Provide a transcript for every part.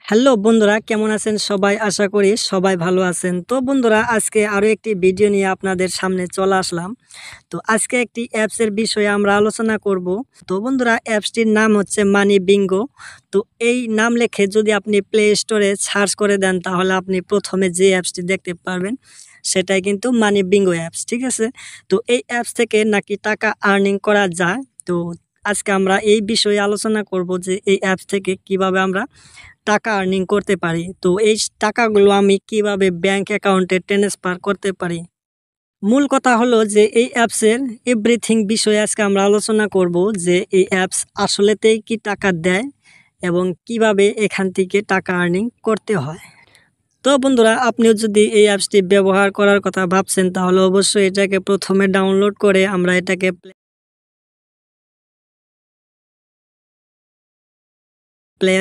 Hello বন্ধুরা, কেমন আছেন সবাই? আশা করি সবাই ভালো আছেন। তো বন্ধুরা, আজকে আরো একটি ভিডিও নিয়ে আপনাদের সামনে চলে আসলাম। তো আজকে একটি অ্যাপসের বিষয়ে আমরা আলোচনা করব। তো বন্ধুরা, অ্যাপসটির নাম হচ্ছে মানি বিঙ্গো। তো এই নাম লিখে যদি আপনি প্লে স্টোরে সার্চ করে দেন, তাহলে আপনি প্রথমে যে অ্যাপসটি দেখতে পারবেন সেটাই কিন্তু মানি বিঙ্গো অ্যাপস, ঠিক আছে? তো এই অ্যাপস থেকে নাকি টাকা আর্নিং করা যায়। তো আজকে আমরা এই বিষয়ে আলোচনা করব যে এই অ্যাপস থেকে কিভাবে আমরা টাকা আর্নিং করতে পারি। তো এই টাকাগুলো আমি কিভাবে ব্যাংক অ্যাকাউন্টে ট্রান্সফার করতে পারি। মূল কথা হলো যে এই অ্যাপসের এভরিথিং বিষয়ে আজকে আমরা আলোচনা করব যে এই অ্যাপস আসলেতেই কি টাকা দেয় এবং কিভাবে এখান থেকে টাকা আর্নিং করতে হয়। তো বন্ধুরা, আপনিও যদি এই অ্যাপসটি ব্যবহার করার কথা ভাবছেন, তাহলে অবশ্যই এটাকে প্রথমে ডাউনলোড করে আমরা এটাকে প্লে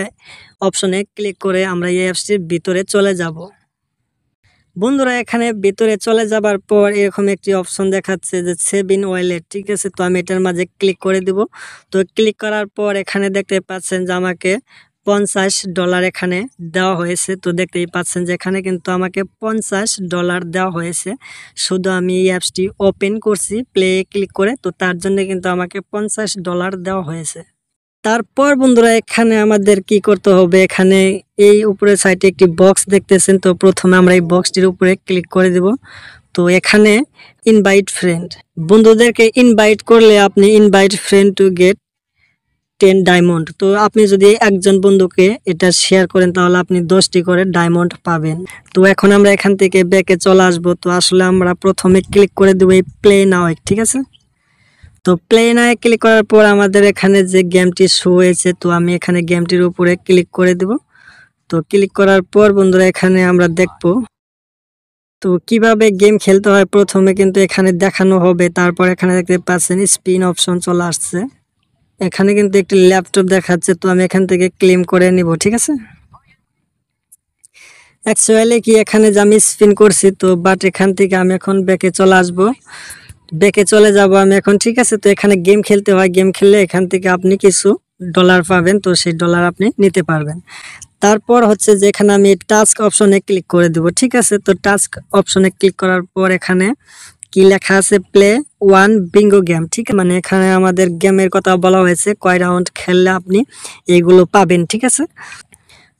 অপশনে ক্লিক করে আমরা এই অ্যাপসটির ভিতরে চলে যাব। বন্ধুরা, এখানে ভিতরে চলে যাবার পর এরকম একটি অপশন দেখাচ্ছে যে সেভ ইন ওয়ালেট, ঠিক আছে? তো আমি এটার মাঝে ক্লিক করে দিব। তো ক্লিক করার পর এখানে দেখতে পাচ্ছেন যে আমাকে $50 এখানে দেওয়া হয়েছে। তো দেখতেই পাচ্ছেন যে এখানে কিন্তু আমাকে $50 দেওয়া হয়েছে। শুধু আমি এই অ্যাপসটি ওপেন করছি প্লে ক্লিক করে, তো তার জন্য কিন্তু আমাকে $50 দেওয়া হয়েছে। তারপর বন্ধুরা, এখানে আমাদের কি করতে হবে, এখানে এই উপরের সাইডে একটি বক্স দেখতেছেন। তো প্রথমে আমরা এই বক্সটির উপরে ক্লিক করে দেব। তো এখানে ইনভাইট ফ্রেন্ড, বন্ধুদেরকে ইনভাইট করলে আপনি invite friend to get 10 diamond. তো আপনি যদি একজন বন্ধুকে এটা শেয়ার করেন, তাহলে আপনি 10টি করে ডায়মন্ড পাবেন। তো এখন আমরা এখান থেকে ব্যাকে চলে আসবো। তো আসলে আমরা প্রথমে ক্লিক করে দেবো এই প্লে নাও, ঠিক আছে? তো প্লে নাও ক্লিক করার পর আমাদের এখানে যে গেমটি শো হয়েছে, তো আমি এখানে গেমটির উপরে ক্লিক করে দেব। তো ক্লিক করার পর বন্ধুরা, এখানে আমরা দেখব তো কিভাবে গেম খেলতে হয়। প্রথমে কিন্তু এখানে দেখানো হবে, তারপর এখানে দেখতে পাচ্ছেন স্পিন অপশন চলে আসছে। এখানে কিন্তু একটি ল্যাপটপ দেখাচ্ছে, তো আমি এখান থেকে ক্লেম করে নিব, ঠিক আছে? অ্যাকচুয়ালি কি এখানে যে আমি স্পিন করছি, তো বাট এখান থেকে আমি এখন ব্যাকে চলে আসবো, ব্যাকে চলে যাব আমি এখন, ঠিক আছে? তো এখানে গেম খেলতে হয়, গেম খেললে এখান থেকে আপনি কিছু ডলার পাবেন, তো সেই ডলার আপনি নিতে পারবেন। তারপর হচ্ছে যে এখানে আমি টাস্ক অপশনে ক্লিক করে দেব, ঠিক আছে? তো টাস্ক অপশনে ক্লিক করার পর এখানে কি লেখা আছে, প্লে ওয়ান বিঙ্গো গেম, ঠিক আছে? মানে এখানে আমাদের গেমের কথা বলা হয়েছে, কয় রাউন্ড খেললে আপনি এইগুলো পাবেন, ঠিক আছে?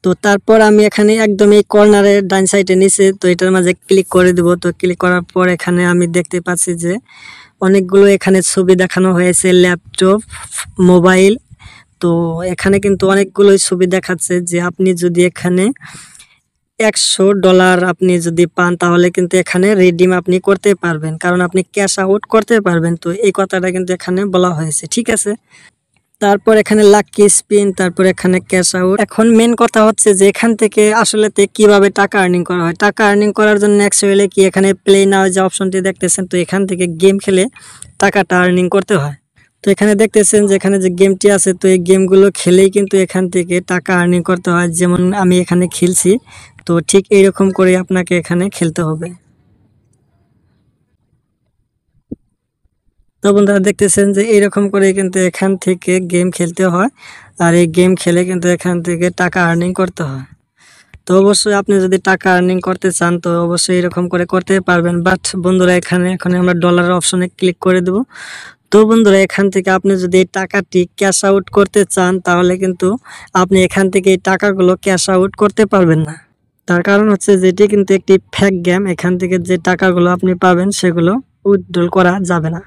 তো তারপর আমি এখানে একদম এই কর্নারের ডান সাইডে নিচে, তো এটার মাঝে ক্লিক করে দেব। তো ক্লিক করার পর এখানে আমি দেখতে পাচ্ছি যে অনেকগুলো এখানে ছবি দেখানো হয়েছে, ল্যাপটপ, মোবাইল। তো এখানে কিন্তু অনেকগুলোই ছবি দেখাচ্ছে যে আপনি যদি এখানে $100 আপনি যদি পান, তাহলে কিন্তু এখানে রিডিম আপনি করতে পারবেন, কারণ আপনি ক্যাশ আউট করতে পারবেন। তো এই কথাটা কিন্তু এখানে বলা হয়েছে, ঠিক আছে? তারপর এখানে লাকি স্পিন, তারপর এখানে ক্যাশ আউট। এখন মেন কথা হচ্ছে যে এখান থেকে আসলে কিভাবে টাকা আর্নিং করা হয়। টাকা আর্নিং করার জন্য অ্যাকচুয়ালি কি এখানে প্লে নাও যে অপশনটি দেখতেছেন, তো এখান থেকে গেম খেলে টাকাটা আর্নিং করতে হয়। তো এখানে দেখতেছেন যে এখানে যে গেমটি আছে, তো এই গেমগুলো খেলেই কিন্তু এখান থেকে টাকা আর্নিং করতে হয়। যেমন আমি এখানে খেলছি, তো ঠিক এইরকম করে আপনাকে এখানে খেলতে হবে। তো বন্ধুরা, দেখতেছেন যে এইরকম করে কিন্তু এখান থেকে গেম খেলতে হয়, আর এই গেম খেলে কিন্তু এখান থেকে টাকা আর্নিং করতে হয়। তো অবশ্যই আপনি যদি টাকা আর্নিং করতে চান, তো অবশ্যই এরকম করে করতে পারবেন। বাট বন্ধুরা, এখন আমরা ডলার অপশনে ক্লিক করে দেব। তো বন্ধুরা, এখান থেকে আপনি যদি এই টাকাটি ক্যাশ আউট করতে চান, তাহলে কিন্তু আপনি এখান থেকে এই টাকাগুলো ক্যাশ আউট করতে পারবেন না। তার কারণ হচ্ছে যেটি কিন্তু একটি ফেক গেম, এখান থেকে যে টাকাগুলো আপনি পাবেন সেগুলো উইথড্রল করা যাবে না।